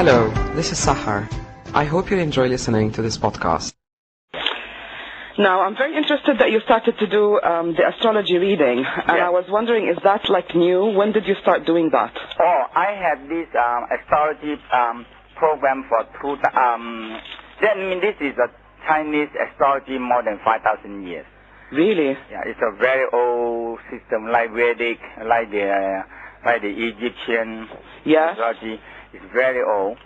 Hello, this is Sahar. I hope you enjoy listening to this podcast. Now, I'm very interested that you started to do the astrology reading, and I was wondering, is that like new? When did you start doing that? Oh, I had this astrology program for this is a Chinese astrology more than 5,000 years. Really? Yeah, it's a very old system, like Vedic, like the Egyptian astrology. It's very old,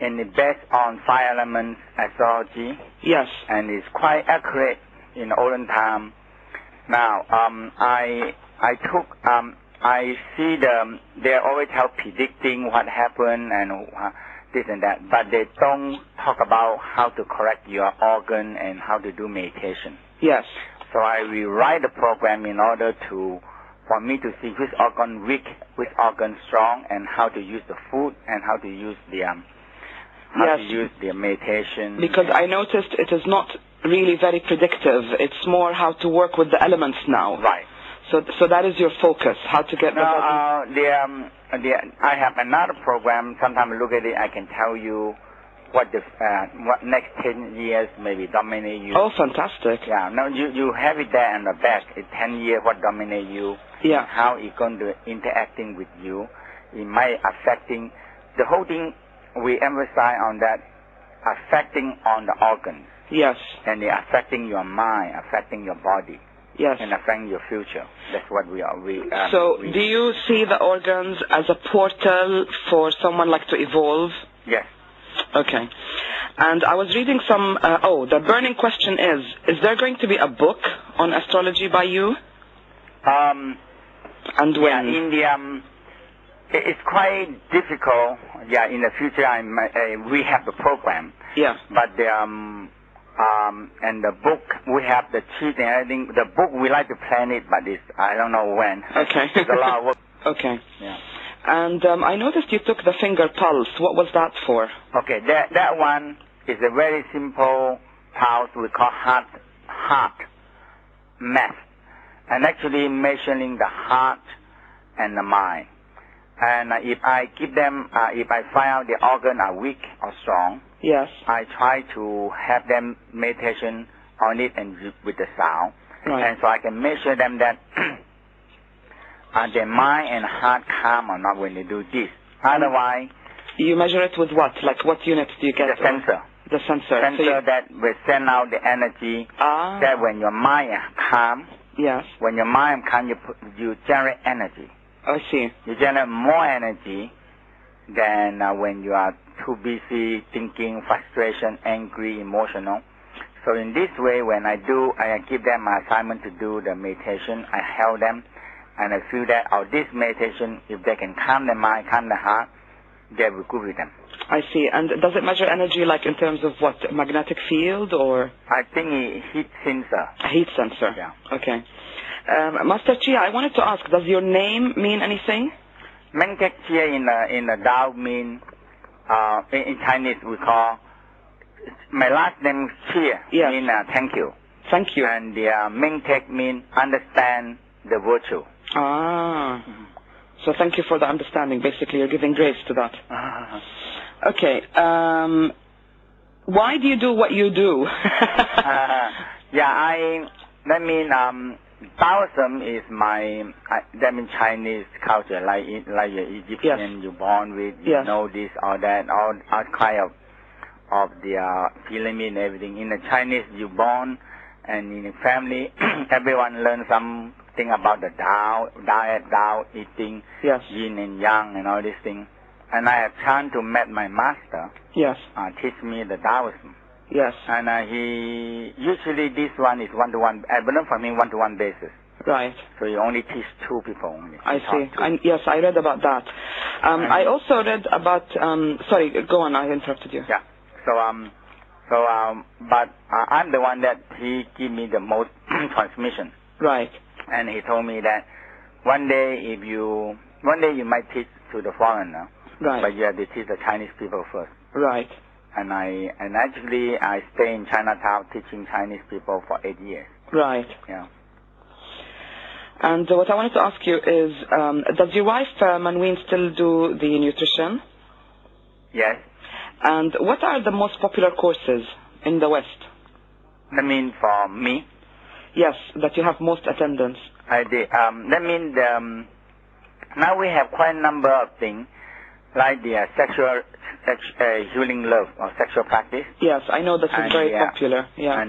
and it's based on 5 elements astrology. Yes. And it's quite accurate in olden time. Now, I see they always help predicting what happened and this and that, but they don't talk about how to correct your organ and how to do meditation. Yes. So I rewrite the program in order for me to see which organ weak, which organ strong, and how to use the food and how to use the to use the meditation. Because I noticed it is not really very predictive. It's more how to work with the elements now. Right. So that is your focus, how to get I have another program. Sometimes I look at it, I can tell you what next 10 years maybe dominate you. Oh, fantastic. Yeah. Now you have it there on the back. It's 10 years what dominate you. Yeah. How it's going to interacting with you. It might affecting the whole thing. We emphasize on that affecting on the organs. Yes. And it affecting your mind, affecting your body. Yes. And affecting your future. That's what we are. Do you see the organs as a portal for someone like to evolve? Yes. Okay. And I was reading some, the burning question is there going to be a book on astrology by you? And when? Yeah, in the, it's quite difficult. Yeah, in the future, we have the program. Yeah. But the, and the book, we have the cheat and everything. The book, we like to plan it, but I don't know when. Okay. It's a lot of work. Okay. Yeah. And I noticed you took the finger pulse. What was that for? Okay, that one is a very simple pulse we call heart math. And actually measuring the heart and the mind. And if I give them, if I find out the organ are weak or strong, yes, I try to have them meditation on it and with the sound. Right. And so I can measure them that are their mind and heart calm or not when they do this. Otherwise, you measure it with what? Like what units do you get? The sensor. The sensor. Sensor that will send out the energy. That when your mind is calm. Yes. When your mind is calm, you generate energy. I see. You generate more energy than when you are too busy thinking, frustration, angry, emotional. So in this way, when I give them my assignment to do the meditation, I help them, and I feel that this meditation, if they can calm the mind, calm the heart, they will go with them. I see. And does it measure energy like in terms of what, magnetic field or? I think a heat sensor. A heat sensor. Yeah. Okay. Master Chia, I wanted to ask, does your name mean anything? Mantak Chia in the Tao mean, in Chinese we call, my last name Chia, mean thank you. Thank you. And the Mantak mean understand the virtue. Ah. So thank you for the understanding. Basically, you're giving grace to that. Okay. Why do you do what you do? Taoism is that means Chinese culture, like Egyptian, you're born with, you know this or that, all kind of the pyramid and everything. In the Chinese, you're born, and in the family, everyone learns something about the Tao, diet, Tao, eating, yin and yang, and all these things. And I have chance to meet my master. Yes. Teach me the Taoism. Yes. And he usually this one is one-to-one. I learn from him one-to-one basis. Right. So he only teach 2 people only. I see. Yes, I read about that. I also read about. Sorry, go on. I interrupted you. Yeah. But I'm the one that he give me the most transmission. Right. And he told me that one day you might teach to the foreigner. Right. But you have to teach the Chinese people first. Right. And actually I stay in Chinatown teaching Chinese people for 8 years. Right. Yeah. And what I wanted to ask you is, does your wife, Manween, still do the nutrition? Yes. And what are the most popular courses in the West? I mean, for me? Yes, that you have most attendance. That means now we have quite a number of things, like the sexual healing love or sexual practice. Yes, I know that is very popular. Yeah.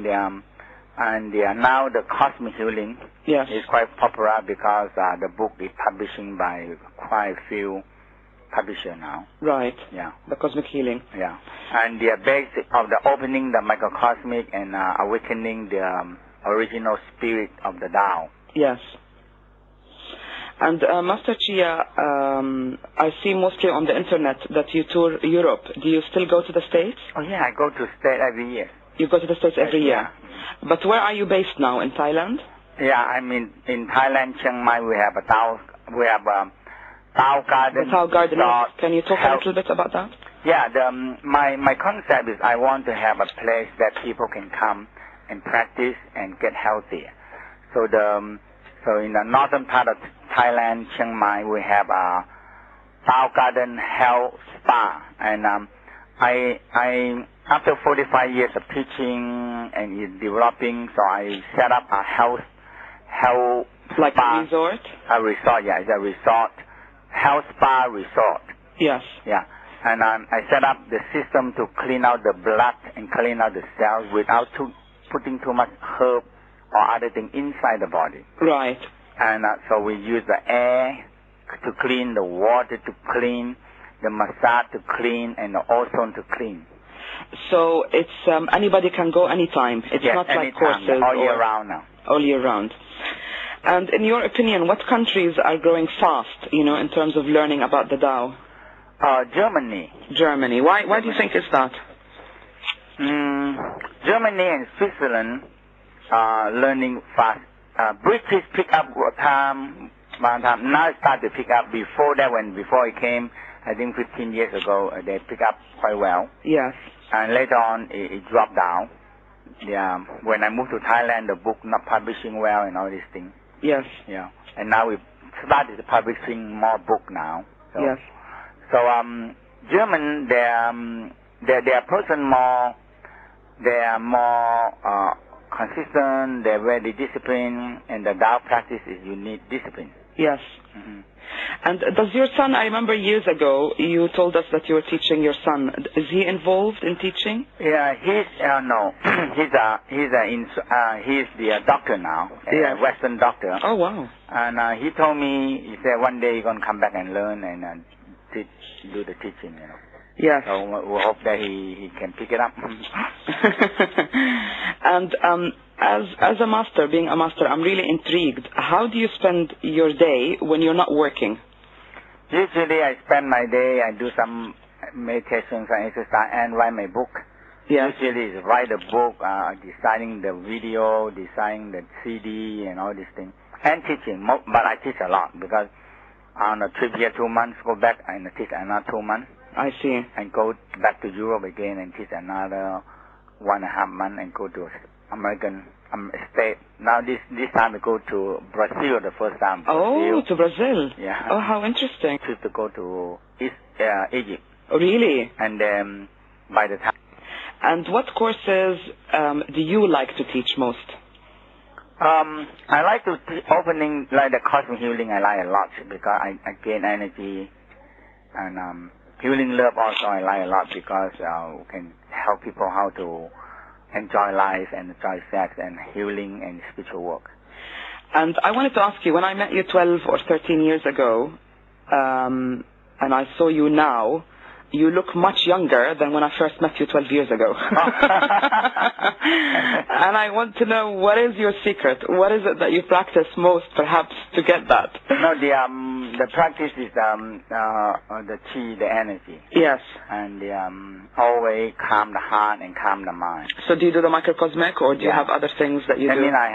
And now the cosmic healing is quite popular because the book is publishing by quite a few publishers now. Right. Yeah. The cosmic healing. Yeah. And the basic of the opening the microcosmic and awakening the original spirit of the Tao. Yes. And Master Chia, I see mostly on the internet that you tour Europe. Do you still go to the States? Oh yeah, I go to States every year. You go to the States every year? Yeah. But where are you based now? In Thailand? Yeah, I mean in Thailand, Chiang Mai, we have a Tao Garden. The Tao Garden. Can you talk a little bit about that? Yeah, my concept is I want to have a place that people can come and practice and get healthier. So in the northern part of Thailand, Chiang Mai, we have a Tao Garden Health Spa, and I after 45 years of teaching and developing, so I set up a health like spa, a resort. A resort, yeah, it's a resort, health spa resort. Yes. Yeah, and I set up the system to clean out the blood and clean out the cells without putting too much herb or other thing inside the body. Right. And so we use the air to clean, the water to clean, the massage to clean, and the ozone to clean. So it's anybody can go anytime. It's not like courses. All year round now. All year round. And in your opinion, what countries are growing fast, in terms of learning about the Tao? Germany. Germany. Why do you think it's that? Germany and Switzerland are learning fast. British pick up time. Now it started to pick up. Before it came, I think 15 years ago, they pick up quite well. Yes. And later on, it dropped down. Yeah. When I moved to Thailand, the book not publishing well and all these things. Yes. Yeah. And now we started publishing more book now. So, yes. So German, they're person more. They are more consistent. They're very disciplined, and the Tao practice is you need discipline. Yes. Mm-hmm. And does your son? I remember years ago you told us that you were teaching your son. Is he involved in teaching? Yeah, he's no. he's the doctor now. Yes. A Western doctor. Oh wow. And he told me, he said one day he's gonna come back and learn and do the teaching. Yes. So we hope that he can pick it up. And as a master, being a master, I'm really intrigued. How do you spend your day when you're not working? Usually I spend my day, I do some meditations and exercise and write my book. Yes. Usually it's write a book, designing the video, designing the CD and all these things. And teaching, but I teach a lot because on a trip here 2 months, go back and teach another 2 months. I see. And go back to Europe again and teach another 1.5 months and go to American state. Now this time I go to Brazil the first time. Oh, to Brazil. Yeah. Oh, how interesting. To go to Egypt. Oh, really? And then by the time. And what courses do you like to teach most? I like to opening like the cosmic healing. I like a lot because I gain energy, and healing love also I like a lot because can help people how to enjoy life and enjoy sex and healing and spiritual work. And I wanted to ask you, when I met you 12 or 13 years ago, and I saw you now, you look much younger than when I first met you 12 years ago. And I want to know, what is your secret? What is it that you practice most, perhaps, to get that? No, the practice is the chi, the energy. Yes. And always calm the heart and calm the mind. So do you do the microcosmic, or do you have other things that you do? I mean, I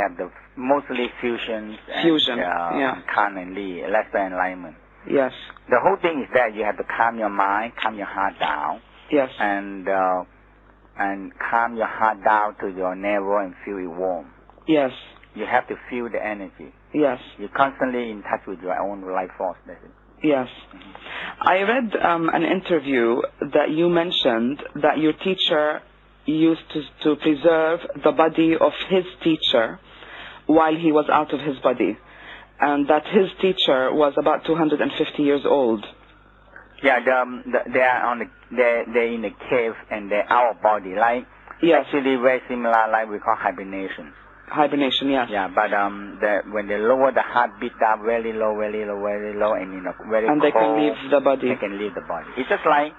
have the mostly fusions. Fusion, Kan and Li, lesser enlightenment. Yes. The whole thing is that you have to calm your mind, calm your heart down. Yes. And calm your heart down to your navel and feel it warm. Yes. You have to feel the energy. Yes. You're constantly in touch with your own life force. That's it. Yes. I read an interview that you mentioned that your teacher used to preserve the body of his teacher while he was out of his body, and that his teacher was about 250 years old. Yeah, they are they're in the cave and they're out of body, like actually very similar, like we call hibernation. Hibernation, yes. Yeah, but when they lower the heartbeat down very low, very low, very low, and in a very and cold, they can leave the body. They can leave the body. It's just like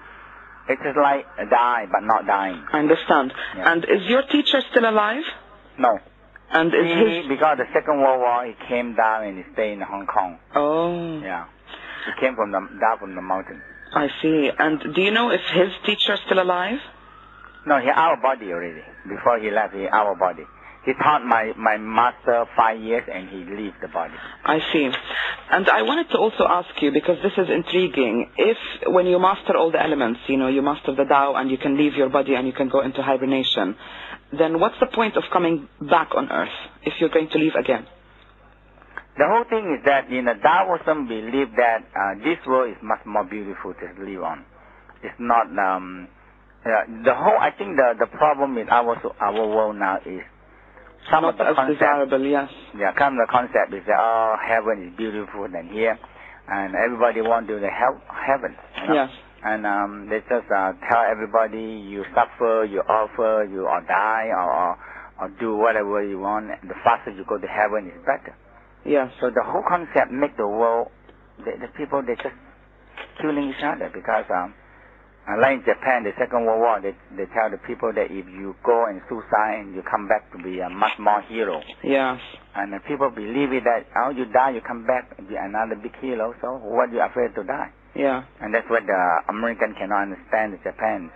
die, but not dying. I understand. Yeah. And is your teacher still alive? No. And because the Second World War, he came down and he stayed in Hong Kong. Oh. Yeah. He came down from the mountain. I see. And do you know if his teacher is still alive? No, he out of body already. Before he left, he out of body. He taught my master 5 years and he leaves the body. I see. And I wanted to also ask you, because this is intriguing, if when you master all the elements, you master the Tao and you can leave your body and you can go into hibernation, then what's the point of coming back on Earth if you're going to leave again? The whole thing is that Taoism believe that this world is much more beautiful to live on. It's not I think the problem in our world now is some not of the as concept, desirable, yes. Yeah, some of the concept is that heaven is beautiful than here, and everybody want to the heaven. Yes. And they just tell everybody you suffer, you offer, you or die or do whatever you want. The faster you go to heaven is better. Yes. So the whole concept make the world, the people, they just killing each other because like in Japan, the Second World War, they tell the people that if you go and suicide and you come back to be a much more hero. Yes. And the people believe it that you die, you come back and be another big hero. So what you afraid to die? Yeah. And that's what the American cannot understand. Japan's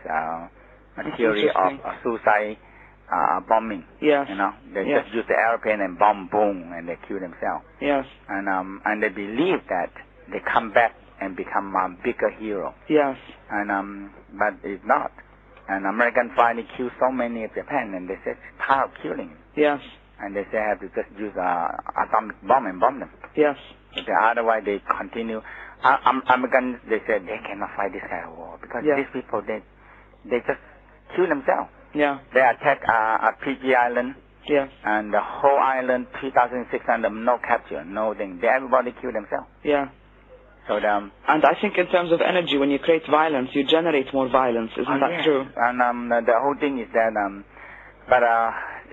theory of suicide bombing. Yes. They just use the airplane and bomb, boom, and they kill themselves. Yes. And they believe that they come back and become a bigger hero. Yes. And but it's not. And American finally killed so many of Japan, and they said tired of killing. Yes. And they say have to just use atomic bomb and bomb them. Yes. But otherwise they continue. Americans, they said they cannot fight this kind of war because these people they just kill themselves. Yeah. They attack PG Island. Yes. And the whole island, 3,600, no capture, no thing. Everybody kill themselves. Yeah. So and I think in terms of energy, when you create violence, you generate more violence. Isn't that true? And the whole thing is that,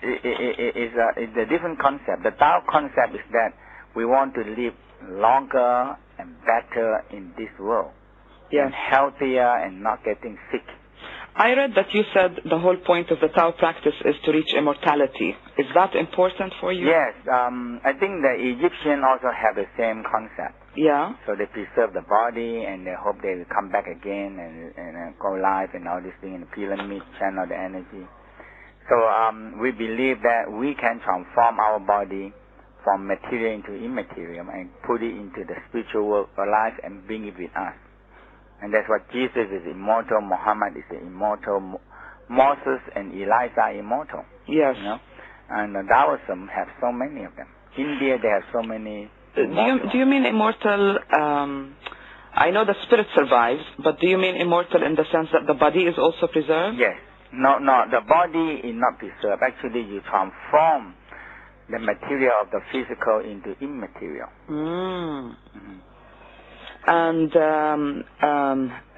it's a different concept. The Tao concept is that we want to live longer and better in this world. Yes. And healthier and not getting sick. I read that you said the whole point of the Tao practice is to reach immortality. Is that important for you? Yes. I think the Egyptians also have the same concept. Yeah. So they preserve the body and they hope they will come back again and go live and all these things in the pyramid, channel the energy. So we believe that we can transform our body from material into immaterial and put it into the spiritual world of life and bring it with us. And that's what Jesus is immortal, Muhammad is immortal, Moses and Elijah are immortal. Yes. And Taoism have so many of them. India, they have so many. Do you mean immortal? I know the spirit survives, but do you mean immortal in the sense that the body is also preserved? Yes. No, the body is not preserved. Actually, you transform the material of the physical into immaterial. Mm-hmm. And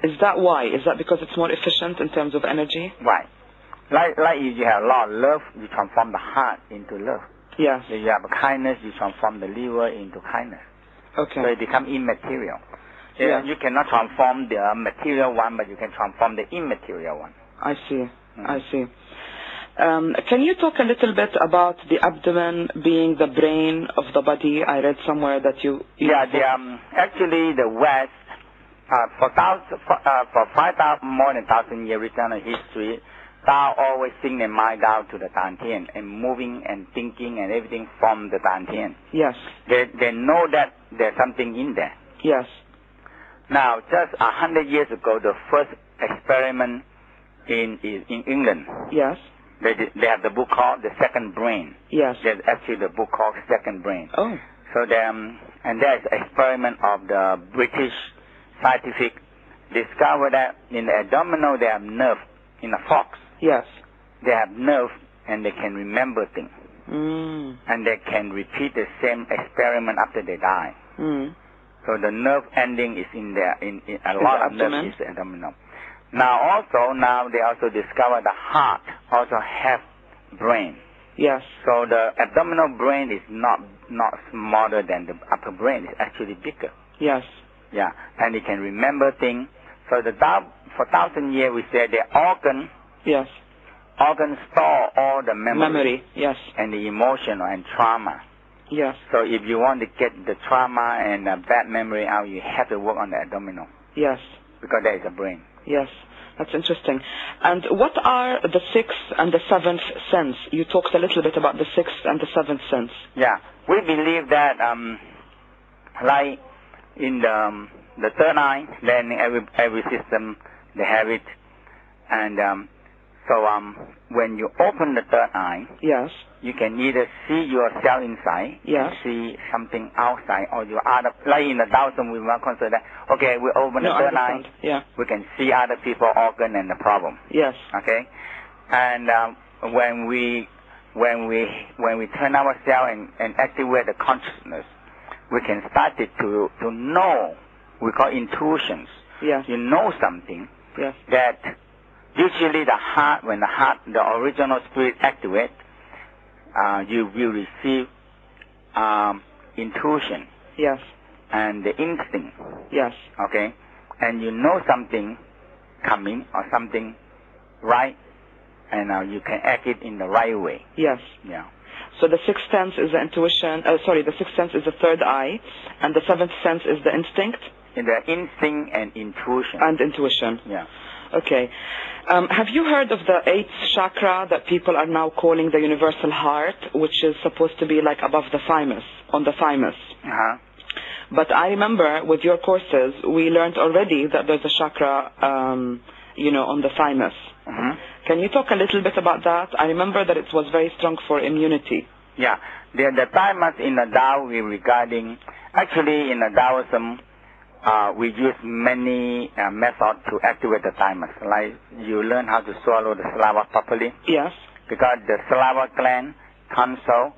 is that why? Is that because it's more efficient in terms of energy? Right. Like if you have a lot of love, you transform the heart into love. Yes. If you have kindness, you transform the liver into kindness. Okay. So it becomes immaterial. Yeah. You cannot transform the material one, but you can transform the immaterial one. I see. I see. Can you talk a little bit about the abdomen being the brain of the body? I read somewhere that you... actually the West, for 5,000, more than 1,000 years return of history, Tao always sing their mind down to the Dantian and moving and thinking and everything from the Dantian. Yes. They know that there's something in there. Yes. Now, just 100 years ago, the first experiment in England. Yes. They have the book called The Second Brain. Yes. There's actually the book called Second Brain. Oh. So and there's experiment of the British scientific discovered that in the abdominal they have nerve. In a fox, yes, they have nerve and they can remember things. Mm. And they can repeat the same experiment after they die. Mm. So the nerve ending is in there. In a lot of nerve is the abdominal. Now they also discover the heart also have brain. Yes. So the abdominal brain is not smaller than the upper brain. It's actually bigger. Yes. Yeah, and it can remember things. So the Tao, for 1,000 years, we say the organ. Yes. Organs store all the memory. Yes. And the emotional and trauma. Yes. So if you want to get the trauma and bad memory out, you have to work on the abdominal. Yes. Because that is the brain. Yes. That's interesting. And what are the sixth and the seventh sense? You talked a little bit about the sixth and the seventh sense. Yeah. We believe that, like in the third eye, then every system, they have it. And so when you open the third eye, yes, you can either see yourself inside, yes, see something outside, or you other, like in the Taoism, we will consider that, okay, we open the third eye, yeah, we can see other people's organ and the problem. Yes. Okay? And when we turn ourselves and activate the consciousness, we can start it to know, we call intuitions. Yes. You know something. Yes. That usually the heart, when the original spirit activates, you will receive intuition. Yes. And the instinct. Yes. Okay? And you know something coming or something right, and you can act it in the right way. Yes. Yeah. So the sixth sense is the intuition, the sixth sense is the third eye, and the seventh sense is the instinct? In the instinct and intuition. And intuition. Yeah. Okay. Have you heard of the eighth chakra that people are now calling the universal heart, which is supposed to be like above the thymus, on the thymus? Uh-huh. But I remember with your courses, we learned already that there's a chakra, on the thymus. Uh-huh. Can you talk a little bit about that? I remember that it was very strong for immunity. Yeah. The thymus in the Tao regarding, actually in the Taoism, we use many methods to activate the thymus. Like you learn how to swallow the saliva properly. Yes. Because the saliva gland, tonsil,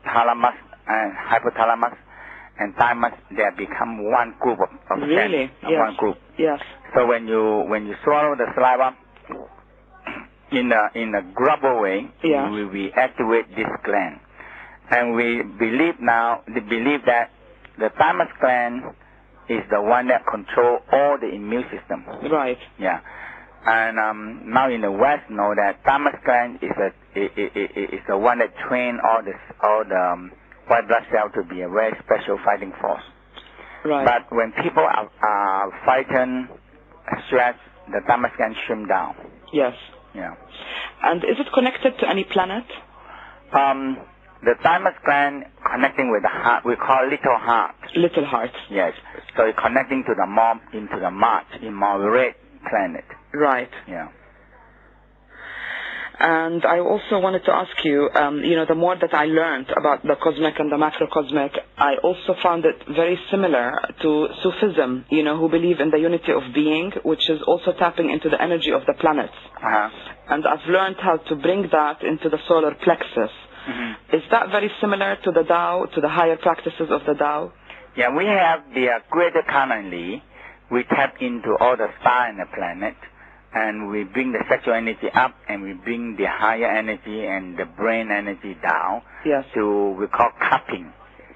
thalamus, and hypothalamus, and thymus, they become one group of really? Yes. One group. Yes. So when you swallow the saliva in a gradual way, yeah, we activate this gland, and we believe that the thymus gland is the one that controls all the immune system. Right. Yeah. And now in the West, know that thymus gland is the one that trains all the white blood cells to be a very special fighting force. Right. But when people are fighting, stressed, the thymus gland shrink down. Yes. Yeah. And is it connected to any planet? The thymus gland connecting with the heart, we call little heart. Little heart. Yes. So it's connecting to the Mars, into the Mars, in moderate planet. Right. Yeah. And I also wanted to ask you, the more that I learned about the cosmic and the macrocosmic, I also found it very similar to Sufism, who believe in the unity of being, which is also tapping into the energy of the planets. Uh-huh. And I've learned how to bring that into the solar plexus. Mm-hmm. Is that very similar to the Tao, to the higher practices of the Tao? Yeah, we have the greater currently. We tap into all the stars and the planet, and we bring the sexual energy up, and we bring the higher energy and the brain energy down. Yes. To we call cupping.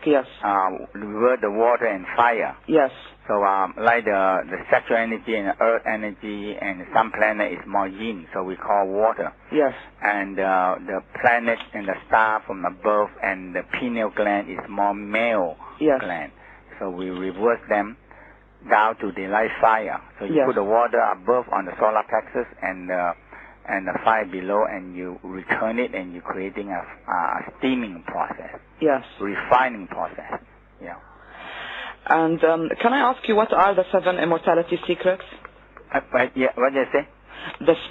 Yes. The water and fire. Yes. So like the sexual energy and the earth energy, and some planet is more yin, so we call water. Yes. And the planet and the star from above and the pineal gland is more male gland. So we reverse them down to the light fire. So you put the water above on the solar plexus and the fire below, and you return it, and you're creating a steaming process. Yes. Refining process. Yeah. And can I ask you, what are the 7 immortality secrets? What did you say?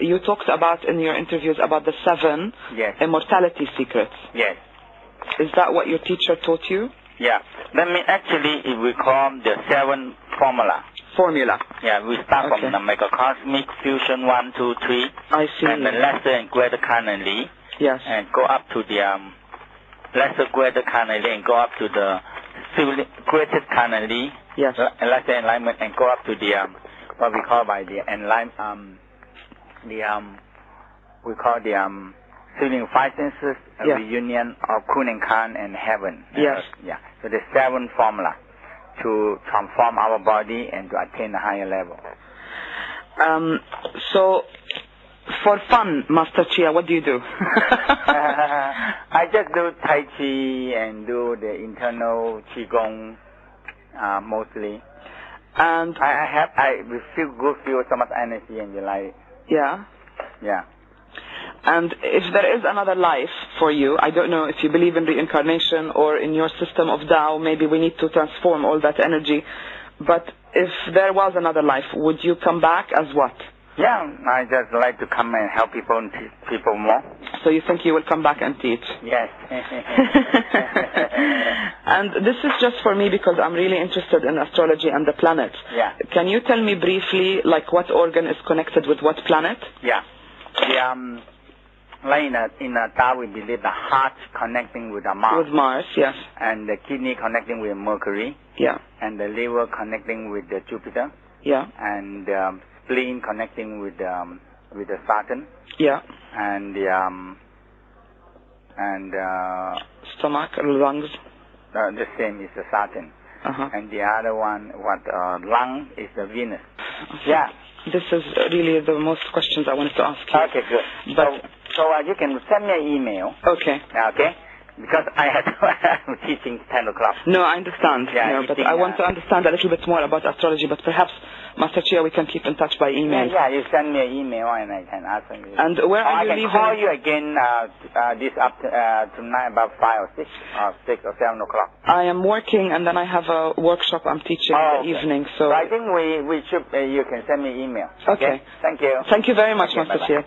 You talked about in your interviews about the 7 immortality secrets. Yes. Is that what your teacher taught you? Yeah. That means actually we call the 7 formula. formula. Yeah, we start Okay. from the microcosmic fusion 1, 2, 3. I see. And the lesser and greater carnally. Yes. And go up to the lesser greater carnally and go up to the greatest carnally. Yes. Lesser enlightenment and go up to the what we call by the enlightenment we call the Healing Five Senses, a Yeah. reunion of Kun and Khan and heaven. Yes. Yeah. So the 7 formula to transform our body and to attain a higher level. So, for fun, Master Chia, what do you do? I just do Tai Chi and do the internal Qigong mostly. And I feel so much energy and you like. yeah. Yeah. And if there is another life for you, I don't know if you believe in reincarnation or in your system of Tao, maybe we need to transform all that energy. But if there was another life, would you come back as what? Yeah, I just like to come and help people and teach people more. So you think you will come back and teach? Yes. And this is just for me because I'm really interested in astrology and the planets. Yeah. Can you tell me briefly, like, what organ is connected with what planet? Yeah. The, like in Tao, we believe the heart connecting with the Mars. With Mars, yes. And the kidney connecting with Mercury. Yeah. And the liver connecting with the Jupiter. Yeah. And spleen connecting with the Saturn. Yeah. And Stomach, lungs. The same is the Saturn. Uh-huh. And the other one, lung, is the Venus. Yeah. This is really the most questions I wanted to ask you. Okay, good. But so you can send me an email. okay. Okay? Because I'm teaching 10 o'clock. No, I understand. Yeah, but I want to understand a little bit more about astrology. But perhaps, Master Chia, we can keep in touch by email. Yeah, you send me an email and I can answer you. And where are you I leaving? can call you again tonight about 5 or 6 or 6 or 7 o'clock. I am working and then I have a workshop I'm teaching in the evening. So I think we should. You can send me email. Okay. Thank you. Thank you very much, Okay, Master bye-bye. Chia.